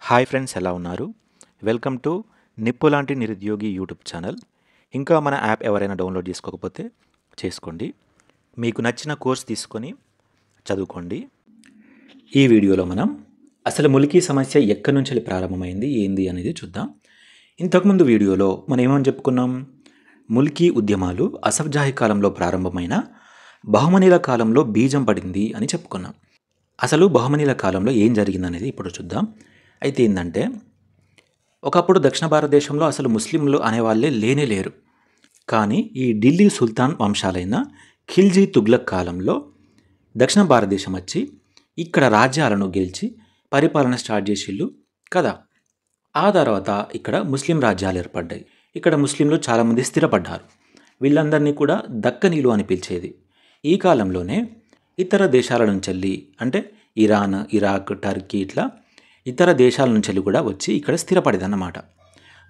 Hi friends, ఎలా ఉన్నారు? Welcome to నిప్పు లాంటి నిరుద్యోగి యూట్యూబ్ ఛానల్. ఇంకా మన యాప్ ఎవరైనా డౌన్లోడ్ చేసుకోకపోతే చేసుకోండి. మీకు నచ్చిన కోర్స్ తీసుకొని చదువుకోండి. ఈ వీడియోలో మనం అసలు ములికీ సమస్య ఎక్కడి నుంచి ప్రారంభమైంది, ఏంది అనేది చూద్దాం. ఇంతకుముందు వీడియోలో మనం ఏమని చెప్పుకున్నాం? ములికీ ఉద్యమాలు అసఫ్జాహీ కాలంలో ప్రారంభమైన బహుమనీల కాలంలో బీజం పడింది అని చెప్పుకున్నాం. అసలు బహుమనీల కాలంలో ఏం జరిగిందనేది ఇప్పుడు చూద్దాం. అయితే ఏంటంటే, ఒకప్పుడు దక్షిణ భారతదేశంలో అసలు ముస్లింలు అనేవాళ్ళే లేనే లేరు. కానీ ఈ ఢిల్లీ సుల్తాన్ వంశాలైన ఖిల్జీ తుగ్లక్ కాలంలో దక్షిణ భారతదేశం వచ్చి ఇక్కడ రాజ్యాలను గెలిచి పరిపాలన స్టార్ట్ చేసిళ్ళు కదా. ఆ తర్వాత ఇక్కడ ముస్లిం రాజ్యాలు ఏర్పడ్డాయి. ఇక్కడ ముస్లింలు చాలామంది స్థిరపడ్డారు. వీళ్ళందరినీ కూడా దక్కనీలు అని పిలిచేది. ఈ కాలంలోనే ఇతర దేశాల నుంచి అంటే ఇరాన్, ఇరాక్, టర్కీ ఇట్లా ఇతర దేశాల నుంచి కూడా వచ్చి ఇక్కడ స్థిరపడేదన్నమాట.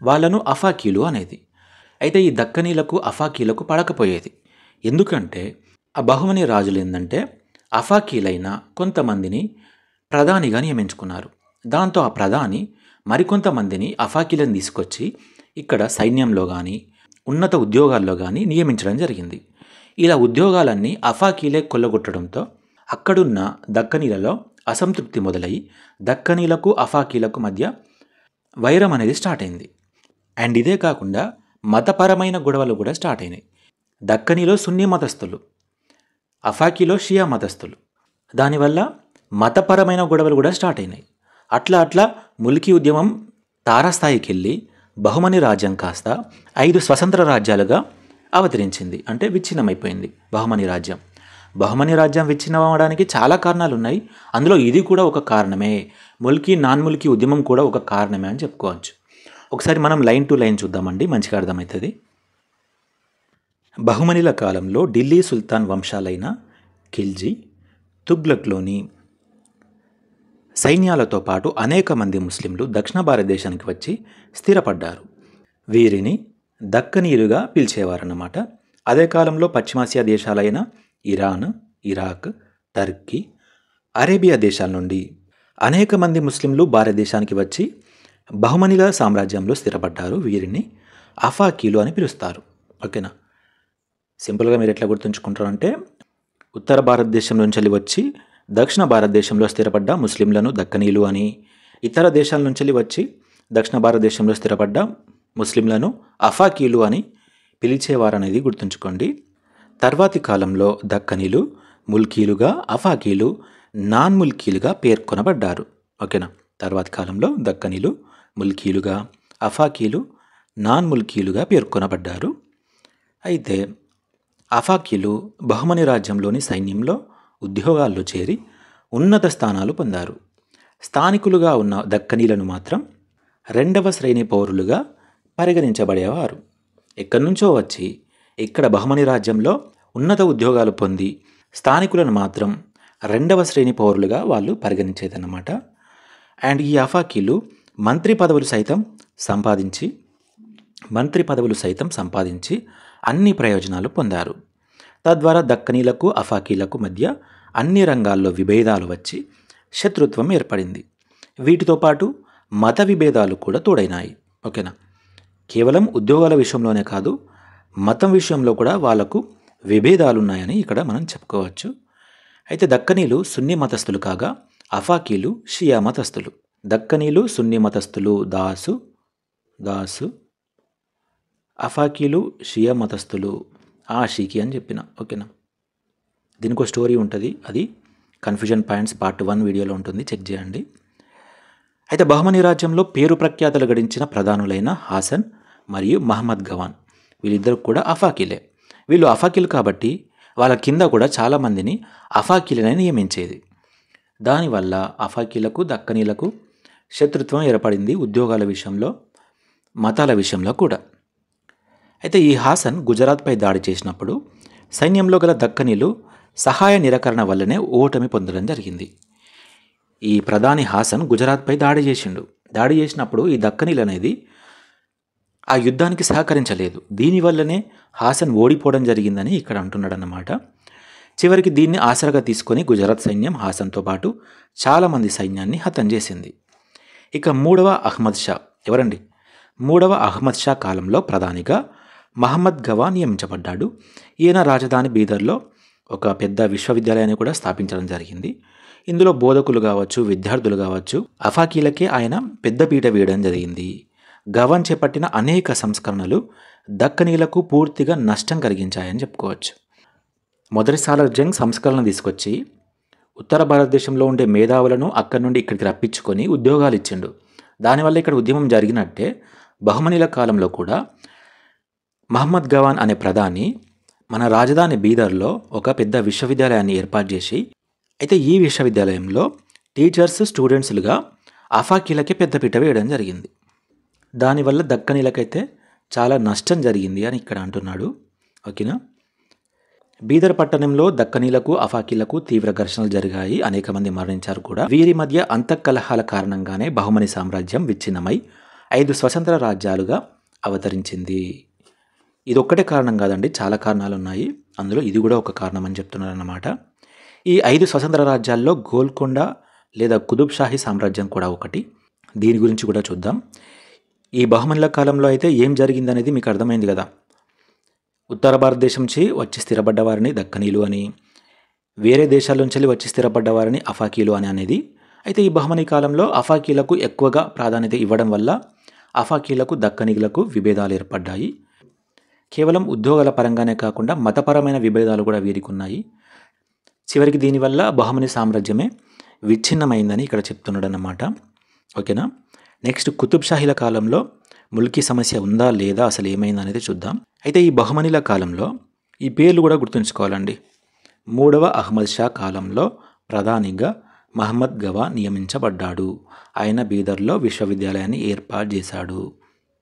వాళ్ళను అఫాకీలు అనేది. అయితే ఈ దక్కనీలకు అఫాకీలకు పడకపోయేది. ఎందుకంటే ఆ బహుమని రాజులు ఏంటంటే అఫాకీలైన కొంతమందిని ప్రధానిగా నియమించుకున్నారు. దాంతో ఆ ప్రధాని మరికొంతమందిని అఫాకీలను తీసుకొచ్చి ఇక్కడ సైన్యంలో కానీ ఉన్నత ఉద్యోగాల్లో కానీ నియమించడం జరిగింది. ఇలా ఉద్యోగాలన్నీ అఫాకీలే కొల్లగొట్టడంతో అక్కడున్న దక్కనీలలో అసంతృప్తి మొదలై దక్కనీలకు అఫాకీలకు మధ్య వైరం అనేది స్టార్ట్ అయింది. అండ్ ఇదే కాకుండా మతపరమైన గొడవలు కూడా స్టార్ట్ అయినాయి. దక్కనీలో సున్నీ మతస్థులు, అఫాకీలో షియా మతస్థులు. దానివల్ల మతపరమైన గొడవలు కూడా స్టార్ట్ అయినాయి. అట్లా ములికీ ఉద్యమం తారాస్థాయికి వెళ్ళి బహుమని రాజ్యం కాస్త 5 స్వతంత్ర రాజ్యాలుగా అవతరించింది. అంటే విచ్ఛిన్నమైపోయింది బహుమని రాజ్యం. బహుమని రాజ్యం విచ్ఛిన్నమవడానికి చాలా కారణాలు ఉన్నాయి. అందులో ఇది కూడా ఒక కారణమే. ములికీ నాన్ ములికీ ఉద్యమం కూడా ఒక కారణమే అని చెప్పుకోవచ్చు. ఒకసారి మనం లైన్ టు లైన్ చూద్దామండి, మంచిగా అర్థమవుతుంది. బహుమనిల కాలంలో ఢిల్లీ సుల్తాన్ వంశాలైన ఖిల్జీ, తుగ్లక్లోని సైన్యాలతో పాటు అనేక మంది ముస్లింలు దక్షిణ భారతదేశానికి వచ్చి స్థిరపడ్డారు. వీరిని దక్కనీయులుగా పిలిచేవారన్నమాట. అదే కాలంలో పశ్చిమాసియా దేశాలైన ఇరాన్, ఇరాక్, టర్కీ, అరేబియా దేశాల నుండి అనేక మంది ముస్లింలు భారతదేశానికి వచ్చి బహుమనిల సామ్రాజ్యంలో స్థిరపడ్డారు. వీరిని అఫాకీలు అని పిలుస్తారు. ఓకేనా? సింపుల్గా మీరు ఎట్లా గుర్తుంచుకుంటారంటే, ఉత్తర భారతదేశం నుంచి వచ్చి దక్షిణ భారతదేశంలో స్థిరపడ్డ ముస్లింలను దక్కనీలు అని, ఇతర దేశాల నుంచి వచ్చి దక్షిణ భారతదేశంలో స్థిరపడ్డ ముస్లింలను అఫాకీలు అని పిలిచేవారనేది గుర్తుంచుకోండి. తర్వాతి కాలంలో దక్కనీలు ముల్కీలుగా, అఫాకీలు నాన్ ముల్కీలుగా పేర్కొనబడ్డారు. ఓకేనా? తర్వాతి కాలంలో దక్కనీలు ముల్కీలుగా, అఫాకీలు నాన్ ముల్కీలుగా పేర్కొనబడ్డారు. అయితే అఫాకీలు బహుమని రాజ్యంలోని సైన్యంలో ఉద్యోగాల్లో చేరి ఉన్నత స్థానాలు పొందారు. స్థానికులుగా ఉన్న దక్కనీలను మాత్రం 2వ శ్రేణి పౌరులుగా పరిగణించబడేవారు. ఎక్కడి నుంచో వచ్చి ఇక్కడ బహుమని రాజ్యంలో ఉన్నత ఉద్యోగాలు పొంది స్థానికులను మాత్రం 2వ శ్రేణి పౌరులుగా వాళ్ళు పరిగణించేదన్నమాట. అండ్ ఈ అఫాకీలు మంత్రి పదవులు సైతం సంపాదించి అన్ని ప్రయోజనాలు పొందారు. తద్వారా దక్కనీలకు అఫాకీలకు మధ్య అన్ని రంగాల్లో విభేదాలు వచ్చి శత్రుత్వం ఏర్పడింది. వీటితో పాటు మత విభేదాలు కూడా తోడైనాయి. ఓకేనా? కేవలం ఉద్యోగాల విషయంలోనే కాదు, మతం విషయంలో కూడా వాళ్లకు విభేదాలు ఉన్నాయని ఇక్కడ మనం చెప్పుకోవచ్చు. అయితే దక్కనీలు సున్నీ మతస్థులు కాగా అఫాకీలు షియా మతస్థులు. దక్కనీలు సున్నీ మతస్థులు దాసు, అఫాకీలు షియా మతస్థులు ఆషికి అని చెప్పిన. ఓకేనా? దీనికి ఒక స్టోరీ ఉంటుంది, అది కన్ఫ్యూజన్ పాయింట్స్ పార్ట్ 1 వీడియోలో ఉంటుంది, చెక్ చేయండి. అయితే బహుమని రాజ్యంలో పేరు ప్రఖ్యాతలు గడించిన ప్రధానులైన హాసన్ మరియు మహమ్మద్ గవాన్ వీళ్ళిద్దరు కూడా అఫాకీలే. వీళ్ళు అఫాకీలు కాబట్టి వాళ్ళ కింద కూడా చాలామందిని అఫాకీలనే నియమించేది. దానివల్ల అఫాకీలకు దక్కనీలకు శత్రుత్వం ఏర్పడింది, ఉద్యోగాల విషయంలో, మతాల విషయంలో కూడా. అయితే ఈ హాసన్ గుజరాత్పై దాడి చేసినప్పుడు సైన్యంలో గల దక్కనీలు సహాయ నిరాకరణ వల్లనే ఓటమి పొందడం జరిగింది. ఈ ప్రధాని హాసన్ గుజరాత్పై దాడి చేసినప్పుడు ఈ దక్కనీలు అనేది ఆ యుద్ధానికి సహకరించలేదు. దీనివల్లనే హాసన్ ఓడిపోవడం జరిగిందని ఇక్కడ అంటున్నాడన్నమాట. చివరికి దీన్ని ఆసరాగా తీసుకొని గుజరాత్ సైన్యం హాసన్తో పాటు చాలామంది సైన్యాన్ని హతం చేసింది. ఇక మూడవ అహ్మద్ షా ఎవరండి? మూడవ అహ్మద్ షా కాలంలో ప్రధానిగా మహమ్మద్ గవా నియమించబడ్డాడు. ఈయన రాజధాని బీదర్లో ఒక పెద్ద విశ్వవిద్యాలయాన్ని కూడా స్థాపించడం జరిగింది. ఇందులో బోధకులు కావచ్చు, విద్యార్థులు కావచ్చు, అఫాకీలకే ఆయన పెద్దపీట వేయడం జరిగింది. గవన్ చేపట్టిన అనేక సంస్కరణలు దక్కనీలకు పూర్తిగా నష్టం కలిగించాయని చెప్పుకోవచ్చు. మొదటి సాలార్ జంగ్ సంస్కరణ తీసుకొచ్చి ఉత్తర భారతదేశంలో ఉండే మేధావులను అక్కడి నుండి ఇక్కడికి రప్పించుకొని ఉద్యోగాలు ఇచ్చిండు. దానివల్ల ఇక్కడ ఉద్యమం జరిగినట్టే బహుమనీల కాలంలో కూడా మహమ్మద్ గవాన్ అనే ప్రధాని మన రాజధాని బీదర్లో ఒక పెద్ద విశ్వవిద్యాలయాన్ని ఏర్పాటు చేసి, అయితే ఈ విశ్వవిద్యాలయంలో టీచర్స్ స్టూడెంట్స్లుగా అఫాకీలకే పెద్దపీట వేయడం జరిగింది. దానివల్ల దక్కనీలకైతే చాలా నష్టం జరిగింది అని ఇక్కడ అంటున్నాడు. ఓకేనా. బీదర్ పట్టణంలో దక్కనీలకు అఫాకీలకు తీవ్ర ఘర్షణలు జరిగాయి. అనేక మంది మరణించారు కూడా. వీరి మధ్య అంతఃకలహాల కారణంగానే బహుమని సామ్రాజ్యం విచ్ఛిన్నమై 5 స్వతంత్ర రాజ్యాలుగా అవతరించింది. ఇది ఒక్కటే కారణం కాదండి, చాలా కారణాలు ఉన్నాయి. అందులో ఇది కూడా ఒక కారణం అని చెప్తున్నారు అన్నమాట. ఈ 5 స్వతంత్ర రాజ్యాల్లో గోల్కొండ లేదా కుతుబ్ షాహీ సామ్రాజ్యం కూడా ఒకటి. దీని గురించి కూడా చూద్దాం. ఈ బహుమనుల కాలంలో అయితే ఏం జరిగిందనేది మీకు అర్థమైంది కదా. ఉత్తర భారతదేశం నుంచి వచ్చి స్థిరపడ్డ వారిని దక్కనీలు అని, వేరే దేశాల నుంచి వచ్చి స్థిరపడ్డ వారిని అఫాకీలు అని అనేది. అయితే ఈ బహుమనీ కాలంలో అఫాకీలకు ఎక్కువగా ప్రాధాన్యత ఇవ్వడం వల్ల అఫాకీలకు దక్కనీలకు విభేదాలు ఏర్పడ్డాయి. కేవలం ఉద్యోగాల పరంగానే కాకుండా మతపరమైన విభేదాలు కూడా వీరికి ఉన్నాయి. చివరికి దీనివల్ల బహుమనీ సామ్రాజ్యమే విచ్ఛిన్నమైందని ఇక్కడ చెప్తున్నాడు అన్నమాట. ఓకేనా. నెక్స్ట్ కుతుబ్ షాహీల కాలంలో ముల్కీ సమస్య ఉందా లేదా, అసలు ఏమైంది అనేది చూద్దాం. అయితే ఈ బహుమనీల కాలంలో ఈ పేర్లు కూడా గుర్తుంచుకోవాలండి. మూడవ అహ్మద్ షా కాలంలో ప్రధానిగా మహమ్మద్ గవా నియమించబడ్డాడు. ఆయన బీదర్లో విశ్వవిద్యాలయాన్ని ఏర్పాటు చేశాడు.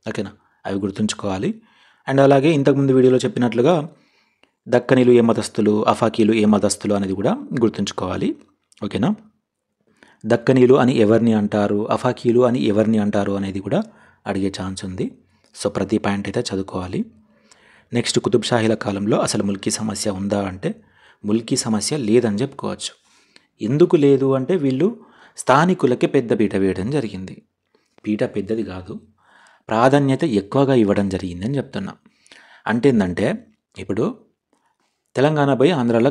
ఓకేనా, అవి గుర్తుంచుకోవాలి. అండ్ అలాగే ఇంతకుముందు వీడియోలో చెప్పినట్లుగా దక్కనీలు ఏ మతస్థులు, అఫాకీలు ఏ మతస్థులు అనేది కూడా గుర్తుంచుకోవాలి. ఓకేనా. దక్కనీలు అని ఎవరిని అంటారు, అఫాకీలు అని ఎవరిని అంటారు అనేది కూడా అడిగే ఛాన్స్ ఉంది. సో ప్రతి పాయింట్ అయితే చదువుకోవాలి. నెక్స్ట్ కుతుబ్ షాహీల కాలంలో అసలు ముల్కీ సమస్య ఉందా అంటే ముల్కీ సమస్య లేదని చెప్పుకోవచ్చు. ఎందుకు లేదు అంటే వీళ్ళు స్థానికులకే పెద్ద పీట వేయడం జరిగింది. పీట పెద్దది కాదు, ప్రాధాన్యత ఎక్కువగా ఇవ్వడం జరిగిందని చెప్తున్నా. అంటే ఏంటంటే ఇప్పుడు తెలంగాణ పోయి ఆంధ్రాలో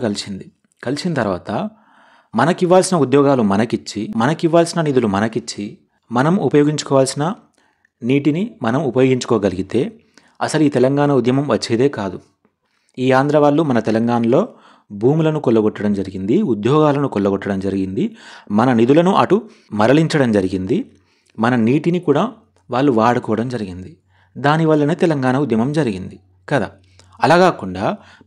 కలిసిన తర్వాత మనకివ్వాల్సిన ఉద్యోగాలు మనకిచ్చి, మనకివ్వాల్సిన నిధులు మనకిచ్చి, మనం ఉపయోగించుకోవాల్సిన నీటిని మనం ఉపయోగించుకోగలిగితే అసలు ఈ తెలంగాణ ఉద్యమం వచ్చేదే కాదు. ఈ ఆంధ్ర వాళ్ళు మన తెలంగాణలో భూములను కొల్లగొట్టడం జరిగింది, ఉద్యోగాలను కొల్లగొట్టడం జరిగింది, మన నిధులను అటు మరలించడం జరిగింది, మన నీటిని కూడా వాళ్ళు వాడుకోవడం జరిగింది. దానివల్లనే తెలంగాణ ఉద్యమం జరిగింది కదా. అలా కాకుండా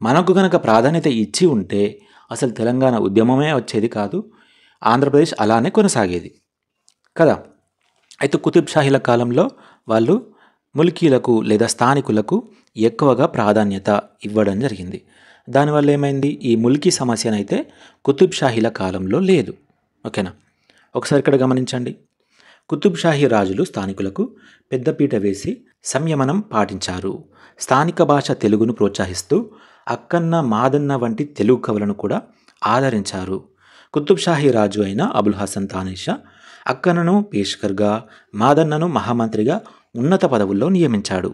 మనకు గనక ప్రాధాన్యత ఇచ్చి ఉంటే అసలు తెలంగాణ ఉద్యమమే వచ్చేది కాదు, ఆంధ్రప్రదేశ్ అలానే కొనసాగేది కదా. అయితే కుతుబ్ షాహీల కాలంలో వాళ్ళు ముల్కీలకు లేదా స్థానికులకు ఎక్కువగా ప్రాధాన్యత ఇవ్వడం జరిగింది. దానివల్ల ఏమైంది, ఈ ముల్కీ సమస్యనైతే కుతుబ్ షాహీల కాలంలో లేదు. ఓకేనా. ఒకసారి ఇక్కడ గమనించండి. కుతుబ్ షాహీ రాజులు స్థానికులకు పెద్దపీట వేసి సంయమనం పాటించారు. స్థానిక భాష తెలుగును ప్రోత్సహిస్తూ అక్కన్న, మాదన్న వంటి తెలుగు కవులను కూడా ఆదరించారు. కుతుబ్ షాహీ రాజు అయిన అబుల్ హసన్ తానీషా అక్కన్నను పేష్కర్గా, మాదన్నను మహామంత్రిగా ఉన్నత పదవుల్లో నియమించాడు.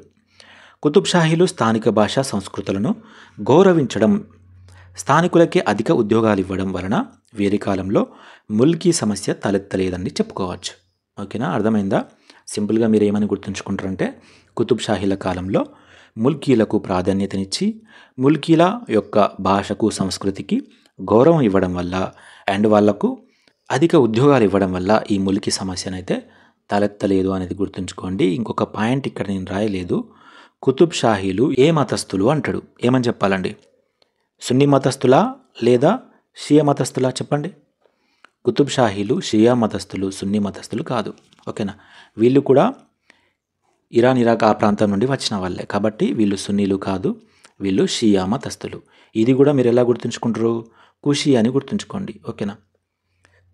కుతుబ్ షాహీలు స్థానిక భాషా సంస్కృతులను గౌరవించడం, స్థానికులకే అధిక ఉద్యోగాలు ఇవ్వడం వలన వీరి కాలంలో ముల్కీ సమస్య తలెత్తలేదని చెప్పుకోవచ్చు. ఓకేనా, అర్థమైందా? సింపుల్గా మీరు ఏమని గుర్తుంచుకుంటారంటే కుతుబ్ షాహీల కాలంలో ముల్కీలకు ప్రాధాన్యతనిచ్చి ముల్కీల యొక్క భాషకు, సంస్కృతికి గౌరవం ఇవ్వడం వల్ల అండ్ వాళ్లకు అధిక ఉద్యోగాలు ఇవ్వడం వల్ల ఈ ముల్కీ సమస్యనైతే తలెత్తలేదు అనేది గుర్తుంచుకోండి. ఇంకొక పాయింట్ ఇక్కడ నేను రాయలేదు. కుతుబ్ షాహీలు ఏ మతస్థులు అంటాడు, ఏమని చెప్పాలండి? సున్నీ మతస్థులా లేదా షియా మతస్థులా చెప్పండి. కుతుబ్ షాహీలు షియా మతస్థులు, సున్నీ మతస్థులు కాదు. ఓకేనా. వీళ్ళు కూడా ఇరాన్, ఇరాక్ ఆ ప్రాంతం నుండి వచ్చిన వాళ్ళే కాబట్టి వీళ్ళు సున్నీలు కాదు, వీళ్ళు షియా మతస్థులు. ఇది కూడా మీరు ఎలా గుర్తుంచుకుంటారు? కుషి అని గుర్తుంచుకోండి. ఓకేనా.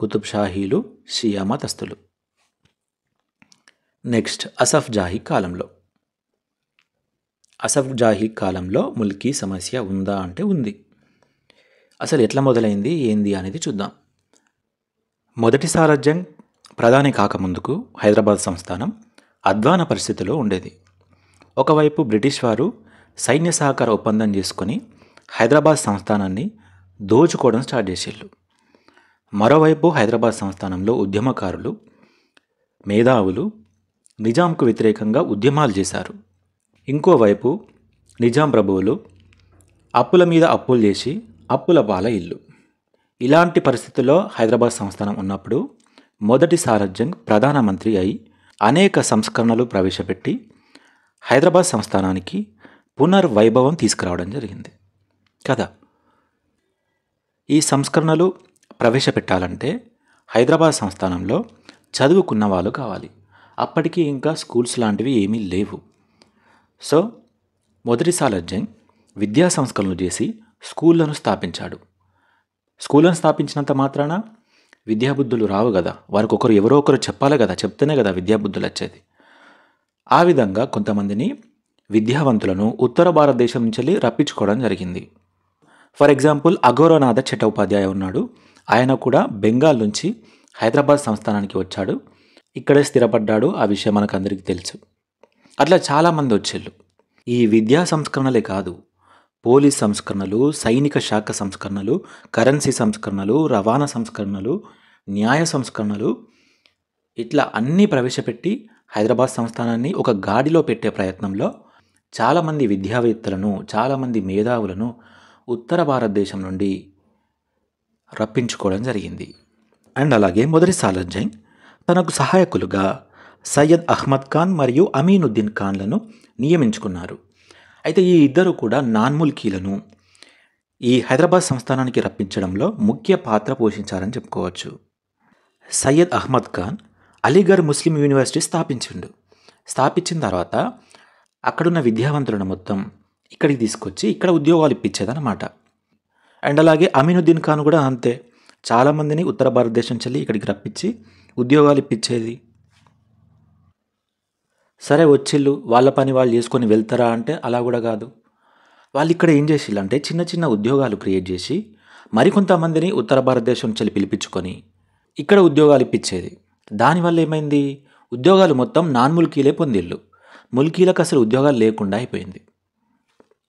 కుతుబ్ షాహీలు షియా మతస్థులు. నెక్స్ట్ అసఫ్ జాహీ కాలంలో. అసఫ్ జాహీ కాలంలో ముల్కీ సమస్య ఉందా అంటే ఉంది. అసలు ఎట్లా మొదలైంది ఏంది అనేది చూద్దాం. మొదటి సాలార్ జంగ్ ప్రధాని కాకముందుకు హైదరాబాద్ సంస్థానం అధ్వాన పరిస్థితిలో ఉండేది. ఒకవైపు బ్రిటిష్ వారు సైన్య సహకార ఒప్పందం చేసుకొని హైదరాబాద్ సంస్థానాన్ని దోచుకోవడం స్టార్ట్ చేసేళ్ళు. మరోవైపు హైదరాబాద్ సంస్థానంలో ఉద్యమకారులు, మేధావులు నిజాంకు వ్యతిరేకంగా ఉద్యమాలు చేశారు. ఇంకోవైపు నిజాం ప్రభువులు అప్పుల మీద అప్పులు చేసి అప్పుల పాల ఇల్లు. ఇలాంటి పరిస్థితుల్లో హైదరాబాద్ సంస్థానం ఉన్నప్పుడు మొదటి సాలార్జంగ్ ప్రధానమంత్రి అయి అనేక సంస్కరణలు ప్రవేశపెట్టి హైదరాబాద్ సంస్థానానికి పునర్వైభవం తీసుకురావడం జరిగింది కదా. ఈ సంస్కరణలు ప్రవేశపెట్టాలంటే హైదరాబాద్ సంస్థానంలో చదువుకున్న వాళ్ళు కావాలి. అప్పటికి ఇంకా స్కూల్స్ లాంటివి ఏమీ లేవు. సో మొదటి సాలార్జంగ్ విద్యా సంస్కరణలు చేసి స్కూళ్ళను స్థాపించాడు. స్కూళ్ళను స్థాపించినంత మాత్రాన విద్యాబుద్ధులు రావు కదా, వారికి ఒకరు ఎవరో ఒకరు చెప్పాలి కదా, చెప్తేనే కదా విద్యాబుద్ధులు వచ్చేది. ఆ విధంగా కొంతమందిని విద్యావంతులను ఉత్తర భారతదేశం నుంచి రప్పించుకోవడం జరిగింది. ఫర్ ఎగ్జాంపుల్ అఘోరనాథ చట్టోపాధ్యాయ ఉన్నాడు. ఆయన కూడా బెంగాల్ నుంచి హైదరాబాద్ సంస్థానానికి వచ్చాడు, ఇక్కడే స్థిరపడ్డాడు. ఆ విషయం మనకు అందరికీ తెలుసు. అట్లా చాలామంది వచ్చేళ్ళు. ఈ విద్యా సంస్కరణలే కాదు, పోలీస్ సంస్కరణలు, సైనిక శాఖ సంస్కరణలు, కరెన్సీ సంస్కరణలు, రవాణా సంస్కరణలు, న్యాయ సంస్కరణలు, ఇట్లా అన్నీ ప్రవేశపెట్టి హైదరాబాద్ సంస్థానాన్ని ఒక గాడిలో పెట్టే ప్రయత్నంలో చాలామంది విద్యావేత్తలను, చాలామంది మేధావులను ఉత్తర భారతదేశం నుండి రప్పించుకోవడం జరిగింది. అండ్ అలాగే మొదటి సాలార్జంగ్ తనకు సహాయకులుగా సయ్యద్ అహ్మద్ ఖాన్ మరియు అమీనుద్దీన్ ఖాన్లను నియమించుకున్నారు. అయితే ఈ ఇద్దరు కూడా నాన్ముల్కీలను ఈ హైదరాబాద్ సంస్థానానికి రప్పించడంలో ముఖ్య పాత్ర పోషించారని చెప్పుకోవచ్చు. సయ్యద్ అహ్మద్ ఖాన్ అలీగఢ్ ముస్లిం యూనివర్సిటీ స్థాపించిన తర్వాత అక్కడున్న విద్యావంతులను మొత్తం ఇక్కడికి తీసుకొచ్చి ఇక్కడ ఉద్యోగాలు ఇప్పించేదన్నమాట. అండ్ అలాగే అమీనుద్దీన్ ఖాన్ కూడా అంతే, చాలామందిని ఉత్తర భారతదేశం చెల్లి ఇక్కడికి రప్పించి ఉద్యోగాలు ఇప్పించేది. సరే వచ్చిళ్ళు, వాళ్ళ పని వాళ్ళు చేసుకొని వెళ్తారా అంటే అలా కూడా కాదు. వాళ్ళు ఇక్కడ ఏం చేసిళ్ళు అంటే చిన్న చిన్న ఉద్యోగాలు క్రియేట్ చేసి మరికొంతమందిని ఉత్తర భారతదేశం చెల్లి పిలిపించుకొని ఇక్కడ ఉద్యోగాలు ఇప్పించేది. దానివల్ల ఏమైంది, ఉద్యోగాలు మొత్తం నాన్ముల్కీలే పొందిళ్ళు, ముల్కీలకు అసలు ఉద్యోగాలు లేకుండా అయిపోయింది.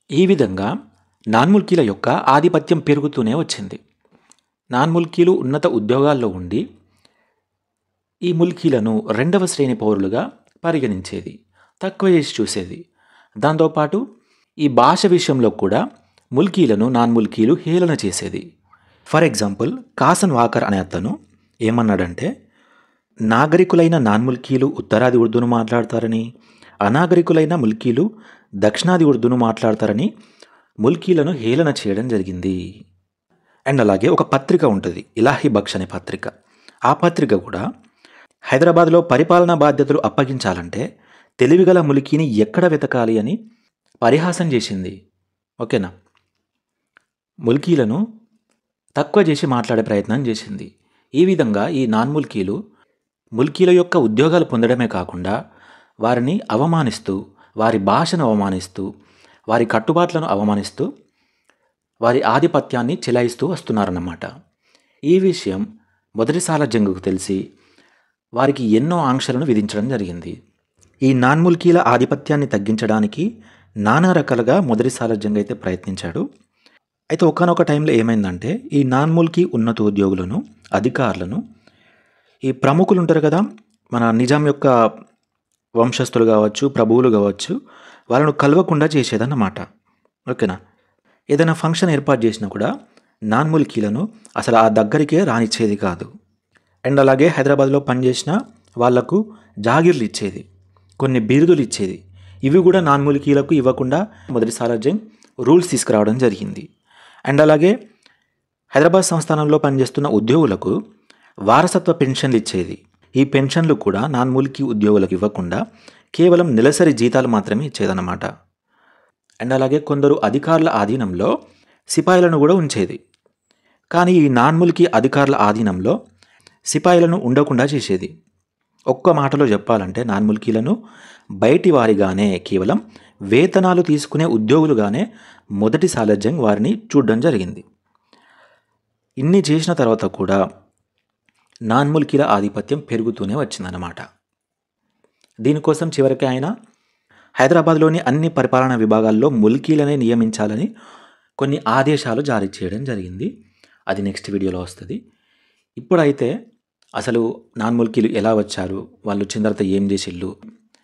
ఈ విధంగా నాన్ముల్కీల యొక్క ఆధిపత్యం పెరుగుతూనే వచ్చింది. నాన్ముల్కీలు ఉన్నత ఉద్యోగాల్లో ఉండి ఈ ముల్కీలను రెండవ శ్రేణి పౌరులుగా పరిగణించేది, తక్కువ చేసి చూసేది. దాంతోపాటు ఈ భాష విషయంలో కూడా ముల్కీలను నాన్ముల్కీలు హేళన చేసేది. ఫర్ ఎగ్జాంపుల్ కాసన్ వాకర్ అనే అతను ఏమన్నాడంటే, నాగరికులైన నాన్ముల్కీలు ఉత్తరాది ఉర్దూను మాట్లాడతారని, అనాగరికులైన ముల్కీలు దక్షిణాది ఉర్దూను మాట్లాడతారని ముల్కీలను హేళన చేయడం జరిగింది. అండ్ అలాగే ఒక పత్రిక ఉంటుంది, ఇలాహీ బక్ష్ అనే పత్రిక. ఆ పత్రిక కూడా హైదరాబాద్లో పరిపాలనా బాధ్యతలు అప్పగించాలంటే తెలివిగల ముల్కీని ఎక్కడ వెతకాలి అని పరిహాసం చేసింది. ఓకేనా, ముల్కీలను తక్కువ చేసి మాట్లాడే ప్రయత్నం చేసింది. ఈ విధంగా ఈ నాన్ముల్కీలు ముల్కీల యొక్క ఉద్యోగాలు పొందడమే కాకుండా వారిని అవమానిస్తూ, వారి భాషను అవమానిస్తూ, వారి కట్టుబాట్లను అవమానిస్తూ వారి ఆధిపత్యాన్ని చెలాయిస్తూ వస్తున్నారన్నమాట. ఈ విషయం మొదటి సాలార్జంగ్కు తెలిసి వారికి ఎన్నో ఆంక్షలను విధించడం జరిగింది. ఈ నాన్ముల్కీల ఆధిపత్యాన్ని తగ్గించడానికి నానా రకాలుగా మొదటి సాలార్జంగ్ అయితే ప్రయత్నించాడు. అయితే ఒకానొక టైంలో ఏమైందంటే ఈ నాన్ముల్కీ ఉన్నత ఉద్యోగులను, అధికారులను ఈ ప్రముఖులు ఉంటారు కదా, మన నిజాం యొక్క వంశస్థులు కావచ్చు, ప్రభువులు కావచ్చు, వాళ్ళను కలవకుండా చేసేదన్నమాట. ఓకేనా, ఏదైనా ఫంక్షన్ ఏర్పాటు చేసినా కూడా నాన్ముల్కీలను అసలు ఆ దగ్గరికే రానిచ్చేది కాదు. అండ్ అలాగే హైదరాబాద్లో పనిచేసిన వాళ్లకు జాగీర్లు ఇచ్చేది, కొన్ని బిరుదులు ఇచ్చేది. ఇవి కూడా నాన్ముల్కీలకు ఇవ్వకుండా మొదటి సాలార్జంగ్ రూల్స్ తీసుకురావడం జరిగింది. అండ్ అలాగే హైదరాబాద్ సంస్థానంలో పనిచేస్తున్న ఉద్యోగులకు వారసత్వ పెన్షన్లు ఇచ్చేది. ఈ పెన్షన్లు కూడా నాన్ముల్కీ ఉద్యోగులకు ఇవ్వకుండా కేవలం నెలసరి జీతాలు మాత్రమే ఇచ్చేదన్నమాట. అండ్ అలాగే కొందరు అధికారుల ఆధీనంలో సిపాయిలను కూడా ఉంచేది. కానీ ఈ నాన్ముల్కీ అధికారుల ఆధీనంలో సిపాయిలను ఉండకుండా చేసేది. ఒక్క మాటలో చెప్పాలంటే నాన్ముల్కీలను బయటి వారిగానే, కేవలం వేతనాలు తీసుకునే ఉద్యోగులుగానే మొదటి సాలార్జంగ్ వారిని చూడడం జరిగింది. ఇన్ని చేసిన తర్వాత కూడా నాన్ ముల్కీల ఆధిపత్యం పెరుగుతూనే వచ్చిందన్నమాట. దీనికోసం చివరికి ఆయన హైదరాబాద్లోని అన్ని పరిపాలనా విభాగాల్లో ముల్కీలనే నియమించాలని కొన్ని ఆదేశాలు జారీ చేయడం జరిగింది. అది నెక్స్ట్ వీడియోలో వస్తుంది. ఇప్పుడైతే అసలు నాన్ ముల్కీలు ఎలా వచ్చారు, వాళ్ళు వచ్చిన తర్వాత ఏం చేసిండు,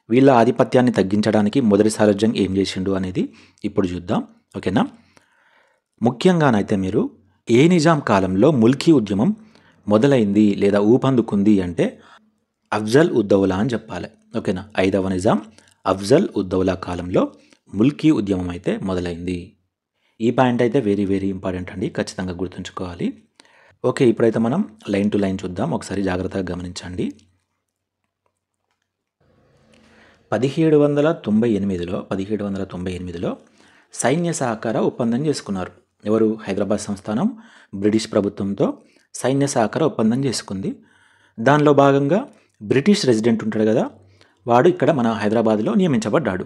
వీళ్ళ ఆధిపత్యాన్ని తగ్గించడానికి మొదటి సాలార్జంగ్ ఏం చేసిండు అనేది ఇప్పుడు చూద్దాం. ఓకేనా. ముఖ్యంగానైతే మీరు ఏ నిజాం కాలంలో ముల్కీ ఉద్యమం మొదలైంది లేదా ఊపందుకుంది అంటే అఫ్జల్ ఉద్దౌలా అని చెప్పాలి. ఓకేనా. 5వ నిజాం అఫ్జల్ ఉద్దౌలా కాలంలో ముల్కీ ఉద్యమం అయితే మొదలైంది. ఈ పాయింట్ అయితే వెరీ వెరీ ఇంపార్టెంట్ అండి, ఖచ్చితంగా గుర్తుంచుకోవాలి. ఓకే, ఇప్పుడైతే మనం లైన్ టు లైన్ చూద్దాం. ఒకసారి జాగ్రత్తగా గమనించండి. 1798లో సైన్య సహకార ఒప్పందం చేసుకున్నారు. ఎవరు? హైదరాబాద్ సంస్థానం బ్రిటిష్ ప్రభుత్వంతో సైన్య సహకార ఒప్పందం చేసుకుంది. దానిలో భాగంగా బ్రిటిష్ రెసిడెంట్ ఉంటాడు కదా, వాడు ఇక్కడ మన హైదరాబాద్లో నియమించబడ్డాడు.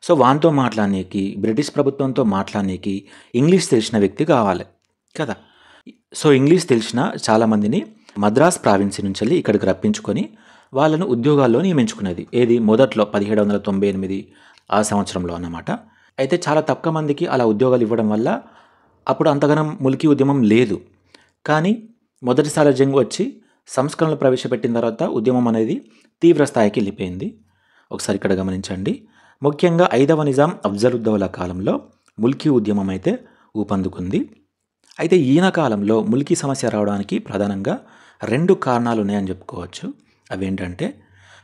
సో వానితో మాట్లాడనీకి, బ్రిటిష్ ప్రభుత్వంతో మాట్లాడనీకి ఇంగ్లీష్ తెలిసిన వ్యక్తి కావాలి కదా. సో ఇంగ్లీష్ తెలిసిన చాలామందిని మద్రాస్ ప్రావిన్సీ నుంచి వెళ్ళి ఇక్కడికి రప్పించుకొని వాళ్ళను ఉద్యోగాల్లో నియమించుకునేది. ఏది? మొదట్లో 1798 ఆ సంవత్సరంలో అన్నమాట. అయితే చాలా తక్కువ మందికి అలా ఉద్యోగాలు ఇవ్వడం వల్ల అప్పుడు అంతగానం ముల్కీ ఉద్యమం లేదు. కానీ మొదటి సాలార్జంగ్ వచ్చి సంస్కరణలు ప్రవేశపెట్టిన తర్వాత ఉద్యమం అనేది తీవ్ర స్థాయికి వెళ్ళిపోయింది. ఒకసారి ఇక్కడ గమనించండి. ముఖ్యంగా 5వ నిజాం అఫ్జల్ ఉద్దౌలా కాలంలో ముల్కీ ఉద్యమం అయితే ఊపందుకుంది. అయితే ఈయన కాలంలో ముల్కీ సమస్య రావడానికి ప్రధానంగా 2 కారణాలు ఉన్నాయని చెప్పుకోవచ్చు. అవేంటంటే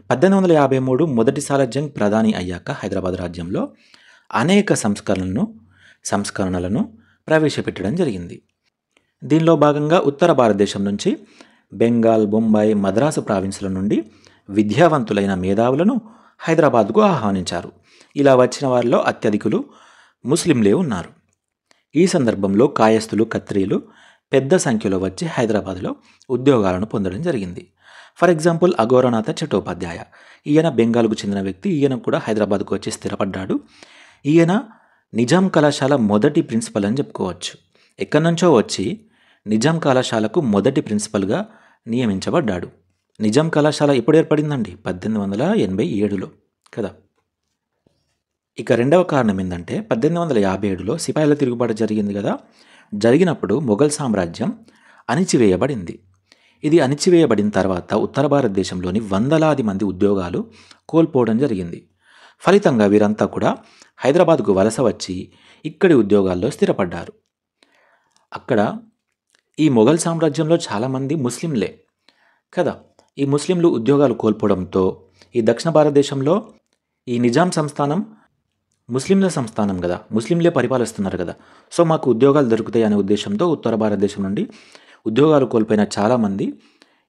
1853 మొదటి సాలార్జంగ్ ప్రధాని అయ్యాక హైదరాబాద్ రాజ్యంలో అనేక సంస్కరణలను ప్రవేశపెట్టడం జరిగింది. దీనిలో భాగంగా ఉత్తర భారతదేశం నుంచి బెంగాల్, బొంబాయి, మద్రాసు ప్రావిన్సుల నుండి విద్యావంతులైన మేధావులను హైదరాబాద్కు ఆహ్వానించారు. ఇలా వచ్చిన వారిలో అత్యధికులు ముస్లింలే ఉన్నారు. ఈ సందర్భంలో కాయస్థులు, ఖత్రీలు పెద్ద సంఖ్యలో వచ్చి హైదరాబాద్లో ఉద్యోగాలను పొందడం జరిగింది. ఫర్ ఎగ్జాంపుల్ అఘోరనాథ చట్టోపాధ్యాయ, ఈయన బెంగాల్కు చెందిన వ్యక్తి. ఈయన కూడా హైదరాబాద్కు వచ్చి స్థిరపడ్డాడు. ఈయన నిజాం కళాశాల మొదటి ప్రిన్సిపల్ అని చెప్పుకోవచ్చు. ఎక్కడి నుంచో వచ్చి నిజాం కళాశాలకు మొదటి ప్రిన్సిపల్గా నియమించబడ్డాడు. నిజాం కళాశాల ఎప్పుడు ఏర్పడిందండి? 1887లో కదా. ఇక రెండవ కారణం ఏంటంటే 1857లో సిపాయిల తిరుగుబాటు జరిగింది కదా. జరిగినప్పుడు మొఘల్ సామ్రాజ్యం అణిచివేయబడింది. ఇది అణిచివేయబడిన తర్వాత ఉత్తర భారతదేశంలోని వందలాది మంది ఉద్యోగాలు కోల్పోవడం జరిగింది. ఫలితంగా వీరంతా కూడా హైదరాబాద్కు వలస వచ్చి ఇక్కడి ఉద్యోగాల్లో స్థిరపడ్డారు. అక్కడ ఈ మొఘల్ సామ్రాజ్యంలో చాలామంది ముస్లింలే కదా. ఈ ముస్లింలు ఉద్యోగాలు కోల్పోవడంతో ఈ దక్షిణ భారతదేశంలో ఈ నిజాం సంస్థానం ముస్లింల సంస్థానం కదా, ముస్లింలే పరిపాలిస్తున్నారు కదా. సో మాకు ఉద్యోగాలు దొరుకుతాయి అనే ఉద్దేశంతో ఉత్తర భారతదేశం నుండి ఉద్యోగాలు కోల్పోయిన చాలామంది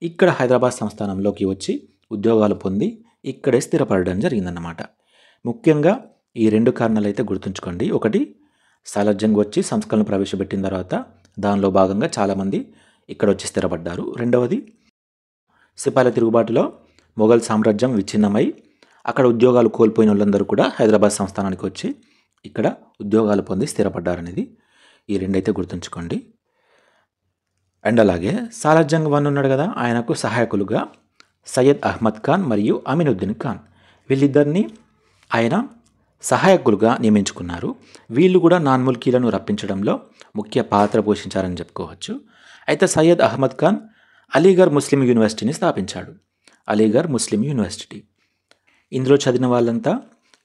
ఇక్కడ హైదరాబాద్ సంస్థానంలోకి వచ్చి ఉద్యోగాలు పొంది ఇక్కడే స్థిరపడడం జరిగిందన్నమాట. ముఖ్యంగా ఈ 2 కారణాలు అయితే గుర్తుంచుకోండి. ఒకటి, సాలార్జంగ్ వచ్చి సంస్కరణలు ప్రవేశపెట్టిన తర్వాత దానిలో భాగంగా చాలామంది ఇక్కడ వచ్చి స్థిరపడ్డారు. రెండవది, సిపాయిల తిరుగుబాటులో మొఘల్ సామ్రాజ్యం విచ్ఛిన్నమై అక్కడ ఉద్యోగాలు కోల్పోయిన వాళ్ళందరూ కూడా హైదరాబాద్ సంస్థానానికి వచ్చి ఇక్కడ ఉద్యోగాలు పొంది స్థిరపడ్డారనేది ఈ 2 అయితే గుర్తుంచుకోండి. అండ్ అలాగే సాలార్జంగ్ 1 ఉన్నాడు కదా, ఆయనకు సహాయకులుగా సయ్యద్ అహ్మద్ ఖాన్ మరియు అమీనుద్దీన్ ఖాన్, వీళ్ళిద్దరిని ఆయన సహాయకులుగా నియమించుకున్నారు. వీళ్ళు కూడా నాన్ ముల్కీలను రప్పించడంలో ముఖ్య పాత్ర పోషించారని చెప్పుకోవచ్చు. అయితే సయ్యద్ అహ్మద్ ఖాన్ అలీగర్ ముస్లిం యూనివర్సిటీని స్థాపించాడు. అలీగర్ ముస్లిం యూనివర్సిటీ. ఇందులో చదివిన వాళ్ళంతా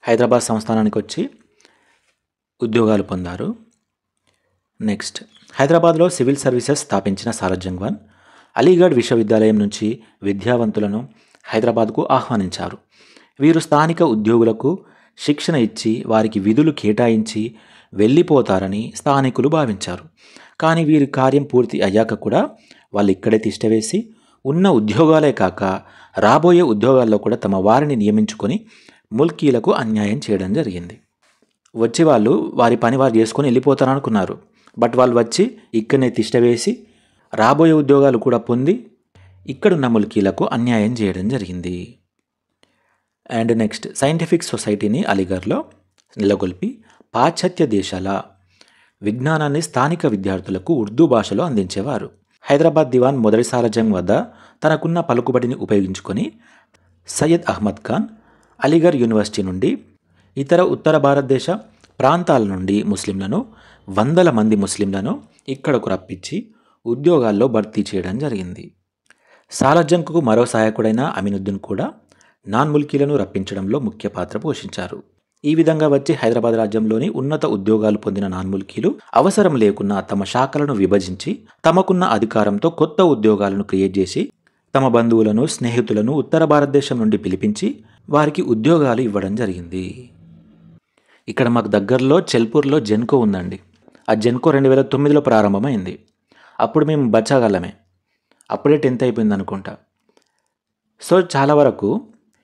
హైదరాబాద్ సంస్థానానికి వచ్చి ఉద్యోగాలు పొందారు. నెక్స్ట్, హైదరాబాద్లో సివిల్ సర్వీసెస్ స్థాపించిన సాలార్జంగ్ 1 అలీగఢ్ విశ్వవిద్యాలయం నుంచి విద్యావంతులను హైదరాబాద్కు ఆహ్వానించారు. వీరు స్థానిక ఉద్యోగులకు శిక్షణ ఇచ్చి వారికి విధులు కేటాయించి వెళ్ళిపోతారని స్థానికులు భావించారు. కానీ వీరి కార్యం పూర్తి అయ్యాక కూడా వాళ్ళు ఇక్కడే తిష్టవేసి ఉన్న ఉద్యోగాలే కాక రాబోయే ఉద్యోగాల్లో కూడా తమ వారిని నియమించుకొని ముల్కీలకు అన్యాయం చేయడం జరిగింది. వచ్చి వాళ్ళు వారి పని వారు చేసుకొని వెళ్ళిపోతారనుకున్నారు. బట్ వాళ్ళు వచ్చి ఇక్కడనే తిష్టవేసి రాబోయే ఉద్యోగాలు కూడా పొంది ఇక్కడున్న ముల్కీలకు అన్యాయం చేయడం జరిగింది. అండ్ నెక్స్ట్, సైంటిఫిక్ సొసైటీని అలీగర్లో నెలకొల్పి పాశ్చాత్య దేశాల విజ్ఞానాన్ని స్థానిక విద్యార్థులకు ఉర్దూ భాషలో అందించేవారు. హైదరాబాద్ దివాన్ మొదటి సాలార్జంగ్ వద్ద తనకున్న పలుకుబడిని ఉపయోగించుకొని సయ్యద్ అహ్మద్ ఖాన్ అలీగర్ యూనివర్సిటీ నుండి ఇతర ఉత్తర భారతదేశ ప్రాంతాల నుండి ముస్లింలను, వందల మంది ముస్లింలను ఇక్కడకు రప్పించి ఉద్యోగాల్లో భర్తీ చేయడం జరిగింది. సాలార్జంగ్కు మరో సహాయకుడైన అమీనుద్దీన్ కూడా నాన్ ముల్కీలను రప్పించడంలో ముఖ్య పాత్ర పోషించారు. ఈ విధంగా వచ్చి హైదరాబాద్ రాజ్యంలోని ఉన్నత ఉద్యోగాలు పొందిన నాన్ ముల్కీలు అవసరం లేకున్నా తమ శాఖలను విభజించి తమకున్న అధికారంతో కొత్త ఉద్యోగాలను క్రియేట్ చేసి తమ బంధువులను, స్నేహితులను ఉత్తర భారతదేశం నుండి పిలిపించి వారికి ఉద్యోగాలు ఇవ్వడం జరిగింది. ఇక్కడ మాకు దగ్గరలో చెల్పూర్లో జెన్కో ఉందండి. ఆ జెన్కో 2009లో ప్రారంభమైంది. అప్పుడు మేము బచ్చాగలమే, అప్పుడే 10th అయిపోయింది అనుకుంటా. సో చాలా వరకు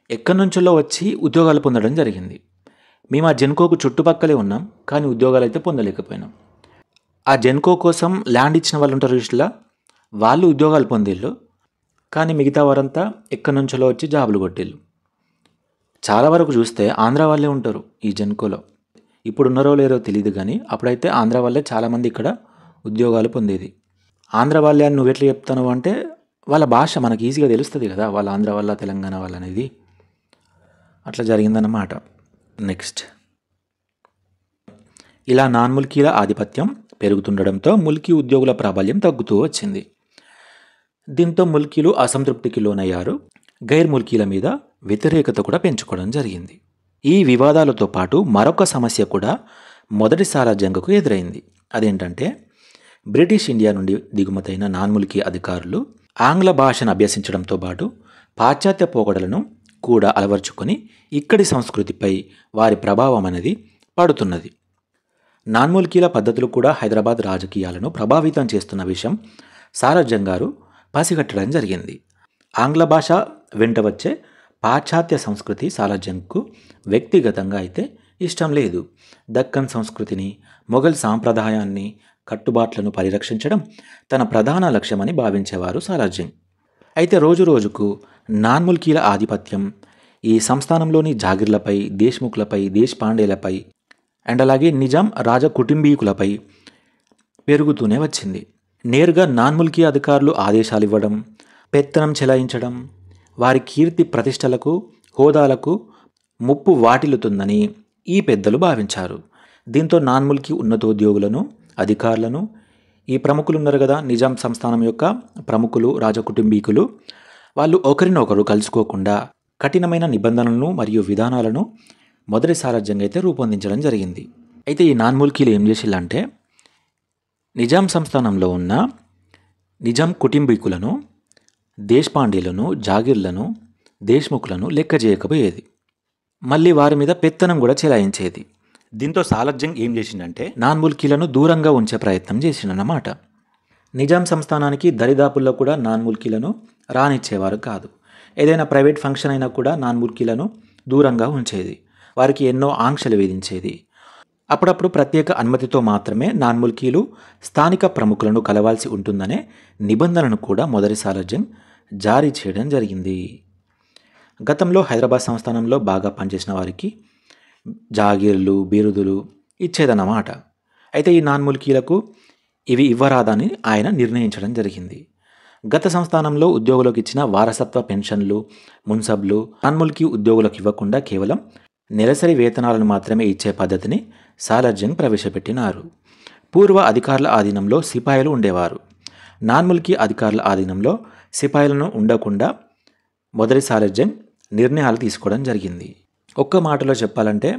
ఎక్కడి నుంచో వచ్చి ఉద్యోగాలు పొందడం జరిగింది. మేము ఆ జెన్కోకు చుట్టుపక్కలే ఉన్నాం, కానీ ఉద్యోగాలు అయితే పొందలేకపోయినాం. ఆ జెన్కో కోసం ల్యాండ్ ఇచ్చిన వాళ్ళు ఉంటారు చూసిలా, వాళ్ళు ఉద్యోగాలు పొందేళ్ళు, కానీ మిగతా వారంతా ఎక్కడి నుంచో వచ్చి జాబులు కొట్టేళ్ళు. చాలా వరకు చూస్తే ఆంధ్ర వాళ్ళే ఉంటారు ఈ జెన్కోలో. ఇప్పుడు ఉన్నారో లేరో తెలియదు, కానీ అప్పుడైతే ఆంధ్ర వాళ్ళే చాలామంది ఇక్కడ ఉద్యోగాలు పొందేది. ఆంధ్ర వాళ్ళే అని నువ్వు ఎట్లా చెప్తాను అంటే, వాళ్ళ భాష మనకి ఈజీగా తెలుస్తుంది కదా, వాళ్ళ ఆంధ్ర వాళ్ళ తెలంగాణ వాళ్ళ అనేది. అట్లా జరిగిందన్నమాట. నెక్స్ట్, ఇలా నాన్ ముల్కీల ఆధిపత్యం పెరుగుతుండడంతో ముల్కీ ఉద్యోగుల ప్రాబల్యం తగ్గుతూ వచ్చింది. దీంతో ముల్కీలు అసంతృప్తికి లోనయ్యారు. గైర్ ముల్కీల మీద వ్యతిరేకత కూడా పెంచుకోవడం జరిగింది. ఈ వివాదాలతో పాటు మరొక సమస్య కూడా మొదటి సాలార్జంగ్కు ఎదురైంది. అదేంటంటే, బ్రిటిష్ ఇండియా నుండి దిగుమతైన నాన్ ముల్కీ అధికారులు ఆంగ్ల భాషను అభ్యసించడంతో పాటు పాశ్చాత్య పోకడలను కూడా అలవర్చుకొని ఇక్కడి సంస్కృతిపై వారి ప్రభావం అనేది పడుతున్నది. నాన్ ముల్కీల పద్ధతులు కూడా హైదరాబాద్ రాజకీయాలను ప్రభావితం చేస్తున్న విషయం సాలార్జంగ్ గారు పసిగట్టడం జరిగింది. ఆంగ్ల భాష వెంట వచ్చే పాశ్చాత్య సంస్కృతి సాలార్జంగ్కు వ్యక్తిగతంగా అయితే ఇష్టం లేదు. దక్కన్ సంస్కృతిని, మొఘల్ సాంప్రదాయాన్ని, కట్టుబాట్లను పరిరక్షించడం తన ప్రధాన లక్ష్యమని భావించేవారు సాలార్జంగ్. అయితే రోజు రోజుకు నాన్ ముల్కీల ఆధిపత్యం ఈ సంస్థానంలోని జాగిర్లపై, దేశ్ముఖ్లపై, దేశపాండేలపై అండ్ అలాగే నిజాం రాజ కుటుంబీకులపై పెరుగుతూనే వచ్చింది. నేరుగా నాన్ ముల్కీ అధికారులు ఆదేశాలు ఇవ్వడం, పెత్తనం చెలాయించడం వారి కీర్తి ప్రతిష్టలకు, హోదాలకు ముప్పు వాటిల్లుతుందని ఈ పెద్దలు భావించారు. దీంతో నాన్ ముల్కీ ఉన్నతోద్యోగులను, అధికారులను, ఈ ప్రముఖులు ఉన్నారు కదా నిజాం సంస్థానం యొక్క ప్రముఖులు, రాజకుటుంబీకులు, వాళ్ళు ఒకరినొకరు కలుసుకోకుండా కఠినమైన నిబంధనలను మరియు విధానాలను మొదటి సాలార్జంగ్ అయితే రూపొందించడం జరిగింది. అయితే ఈ నాన్ ముల్కీలు ఏం చేసిల్లంటే, నిజాం సంస్థానంలో ఉన్న నిజాం కుటుంబీకులను, దేశపాండేలను, జాగీర్లను, దేశ్ముఖ్లను లెక్క చేయకపోయేది. మళ్ళీ వారి మీద పెత్తనం కూడా చెలాయించేది. దీంతో సాలార్జంగ్ ఏం చేసిండంటే, నాన్ ముల్కీలను దూరంగా ఉంచే ప్రయత్నం చేసిండన్నమాట. నిజాం సంస్థానానికి దరిదాపుల్లో కూడా నాన్ ముల్కీలను రానిచ్చేవారు కాదు. ఏదైనా ప్రైవేట్ ఫంక్షన్ అయినా కూడా నాన్ ముల్కీలను దూరంగా ఉంచేది. వారికి ఎన్నో ఆంక్షలు విధించేది. అప్పుడప్పుడు ప్రత్యేక అనుమతితో మాత్రమే నాన్ ముల్కీలు స్థానిక ప్రముఖులను కలవాల్సి ఉంటుందనే నిబంధనను కూడా మొదటి సాలార్జంగ్ జారీ చేయడం జరిగింది. గతంలో హైదరాబాద్ సంస్థానంలో బాగా పనిచేసిన వారికి జాగీర్లు, బిరుదులు ఇచ్చేదన్నమాట. అయితే ఈ నాన్ ముల్కీలకు ఇవి ఇవ్వరాదని ఆయన నిర్ణయించడం జరిగింది. గత సంస్థానంలో ఉద్యోగులకు ఇచ్చిన వారసత్వ పెన్షన్లు, మున్సబ్లు నాన్ ముల్కీ ఉద్యోగులకు ఇవ్వకుండా కేవలం నెలసరి వేతనాలను మాత్రమే ఇచ్చే పద్ధతిని సాలార్జంగ్ ప్రవేశపెట్టినారు. పూర్వ అధికారుల ఆధీనంలో సిపాయిలు ఉండేవారు. నాన్ ముల్కీ అధికారుల ఆధీనంలో సిపాయిలను ఉండకుండా మొదటి సాలార్జంగ్ నిర్ణయాలు తీసుకోవడం జరిగింది. ఒక్క మాటలో చెప్పాలంటే,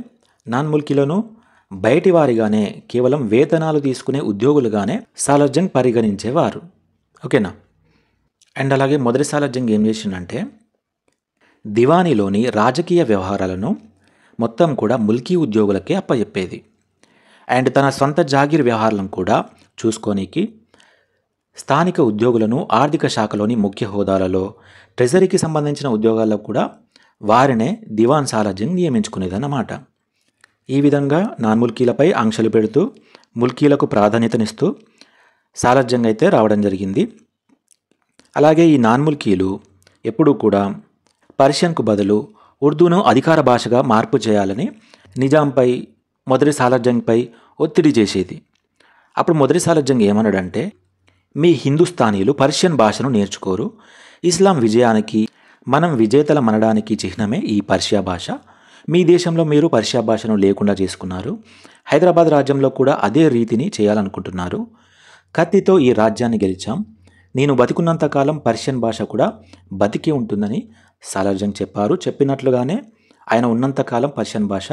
నాన్ ముల్కీలను బయటి వారిగానే, కేవలం వేతనాలు తీసుకునే ఉద్యోగులుగానే సాలార్జంగ్ పరిగణించేవారు. ఓకేనా. అండ్ అలాగే మొదటి సాలార్జంగ్ ఏం చేసిందంటే, దివానీలోని రాజకీయ వ్యవహారాలను మొత్తం కూడా ముల్కీ ఉద్యోగులకే అప్పచెప్పేది. అండ్ తన సొంత జాగీర్ వ్యవహారాలను కూడా చూసుకోనికి స్థానిక ఉద్యోగులను ఆర్థిక శాఖలోని ముఖ్య హోదాలలో, ట్రెజరీకి సంబంధించిన ఉద్యోగాల్లో కూడా వారినే దివాన్ సాలార్జంగ్ నియమించుకునేదన్నమాట. ఈ విధంగా నాన్ ముల్కీలపై ఆంక్షలు పెడుతూ ముల్కీలకు ప్రాధాన్యతనిస్తూ సాలార్జంగ్ అయితే రావడం జరిగింది. అలాగే ఈ నాన్ ముల్కీలు ఎప్పుడూ కూడా పర్షియన్కు బదులు ఉర్దూను అధికార భాషగా మార్పు చేయాలని నిజాంపై, మొదటి సాలార్జంగ్పై ఒత్తిడి చేసేది. అప్పుడు మొదటి సాలార్జంగ్ ఏమన్నాడంటే, మీ హిందుస్థానీయులు పర్షియన్ భాషను నేర్చుకోరు. ఇస్లాం విజయానికి, మనం విజేతల మనడానికి చిహ్నమే ఈ పర్షియా భాష. మీ దేశంలో మీరు పర్షియా భాషను లేకుండా చేసుకున్నారు. హైదరాబాద్ రాజ్యంలో కూడా అదే రీతిని చేయాలనుకుంటున్నారు. కత్తితో ఈ రాజ్యాన్ని గెలిచాం. నేను బతికున్నంతకాలం పర్షియన్ భాష కూడా బతికి ఉంటుందని సాలార్జంగ్ చెప్పారు. చెప్పినట్లుగానే ఆయన ఉన్నంతకాలం పర్షియన్ భాష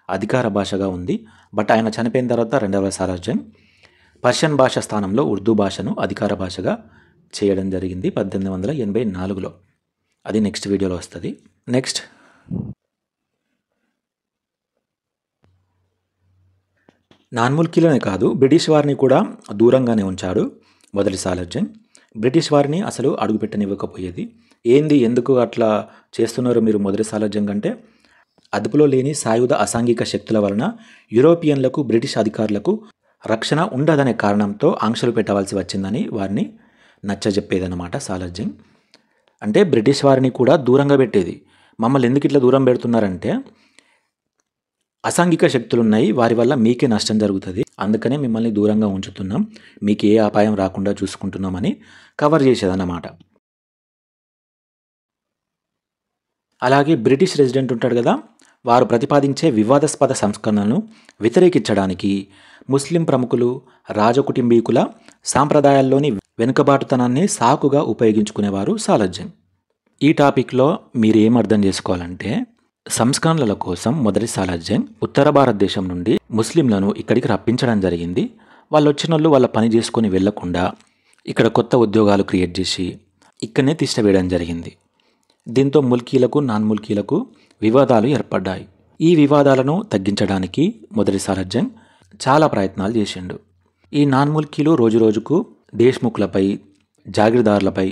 అధికార భాషగా ఉంది. బట్ ఆయన చనిపోయిన తర్వాత రెండవ సాలార్జంగ్ పర్షియన్ భాష స్థానంలో ఉర్దూ భాషను అధికార భాషగా చేయడం జరిగింది 1884లో. అది నెక్స్ట్ వీడియోలో వస్తుంది. నెక్స్ట్ నాన్ముల్కీలోనే కాదు, బ్రిటిష్ వారిని కూడా దూరంగానే ఉంచాడు మొదటి సాలార్జంగ్. బ్రిటిష్ వారిని అసలు అడుగుపెట్టనివ్వకపోయేది. ఏంది, ఎందుకు అట్లా చేస్తున్నారు మీరు మొదటి సాలార్జంగ్ అంటే, అదుపులో లేని సాయుధ అసాంఘిక శక్తుల వలన యూరోపియన్లకు, బ్రిటిష్ అధికారులకు రక్షణ ఉండదనే కారణంతో ఆంక్షలు పెట్టవలసి వచ్చిందని వారిని నచ్చజెప్పేదన్నమాట సాలార్జంగ్. అంటే బ్రిటిష్ వారిని కూడా దూరంగా పెట్టేది. మమ్మల్ని ఎందుకు ఇట్లా దూరం పెడుతున్నారంటే, అసాంఘిక శక్తులు ఉన్నాయి, వారి వల్ల మీకే నష్టం జరుగుతుంది, అందుకనే మిమ్మల్ని దూరంగా ఉంచుతున్నాం, మీకు ఏ అపాయం రాకుండా చూసుకుంటున్నామని కవర్ చేసేదన్నమాట. అలాగే బ్రిటిష్ రెసిడెంట్ ఉంటాడు కదా, వారు ప్రతిపాదించే వివాదాస్పద సంస్కరణలను వ్యతిరేకించడానికి ముస్లిం ప్రముఖులు, రాజకుటుంబీకుల సాంప్రదాయాల్లోని వెనుకబాటుతనాన్ని సాకుగా ఉపయోగించుకునేవారు సాలార్జంగ్. ఈ టాపిక్లో మీరు ఏం అర్థం చేసుకోవాలంటే, సంస్కరణల కోసం మొదటి సాలార్జంగ్ ఉత్తర భారతదేశం నుండి ముస్లింలను ఇక్కడికి రప్పించడం జరిగింది. వాళ్ళు వచ్చిన వాళ్ళు వాళ్ళ పని చేసుకొని వెళ్లకుండా ఇక్కడ కొత్త ఉద్యోగాలు క్రియేట్ చేసి ఇక్కడనే తిష్టవేయడం జరిగింది. దీంతో ముల్కీలకు, నాన్ ముల్కీలకు వివాదాలు ఏర్పడ్డాయి. ఈ వివాదాలను తగ్గించడానికి మొదటి సాలార్జంగ్ చాలా ప్రయత్నాలు చేసిండు. ఈ నాన్ ముల్కీలు రోజురోజుకు దేశ్ముఖ్లపై, జాగీర్దార్లపై,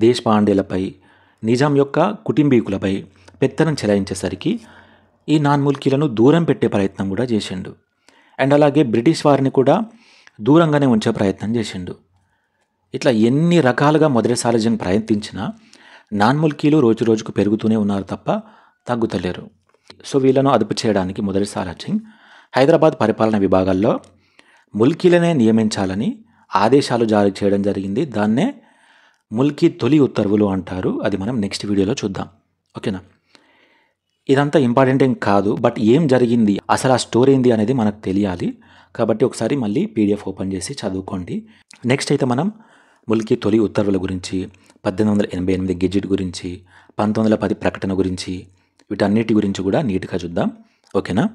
దేశపాండేలపై, నిజాం యొక్క కుటుంబీకులపై పెత్తనం చెలాయించేసరికి ఈ నాన్ ముల్కీలను దూరం పెట్టే ప్రయత్నం కూడా చేసిండు. అండ్ అలాగే బ్రిటిష్ వారిని కూడా దూరంగానే ఉంచే ప్రయత్నం చేసిండు. ఇట్లా ఎన్ని రకాలుగా మొదటి సాలార్జంగ్ ప్రయత్నించినా నాన్ ముల్కీలు రోజురోజుకు పెరుగుతూనే ఉన్నారు తప్ప తగ్గుతలేరు. సో వీళ్ళను అదుపు చేయడానికి మొదటి సాలార్జంగ్ హైదరాబాద్ పరిపాలన విభాగాల్లో ముల్కీలనే నియమించాలని ఆదేశాలు జారీ చేయడం జరిగింది. దాన్నే ముల్కీ తొలి ఉత్తర్వులు అంటారు. అది మనం నెక్స్ట్ వీడియోలో చూద్దాం. ఓకేనా? ఇదంతా ఇంపార్టెంట్ ఏం కాదు, బట్ ఏం జరిగింది, అసలు ఆ స్టోరీ ఏంది అనేది మనకు తెలియాలి. కాబట్టి ఒకసారి మళ్ళీ PDF ఓపెన్ చేసి చదువుకోండి. నెక్స్ట్ అయితే మనం ముల్కీ తొలి ఉత్తర్వుల గురించి, 1888 గెజిట్ గురించి, 1910 ప్రకటన గురించి, వీటన్నిటి గురించి కూడా నీట్గా చూద్దాం. ఓకేనా?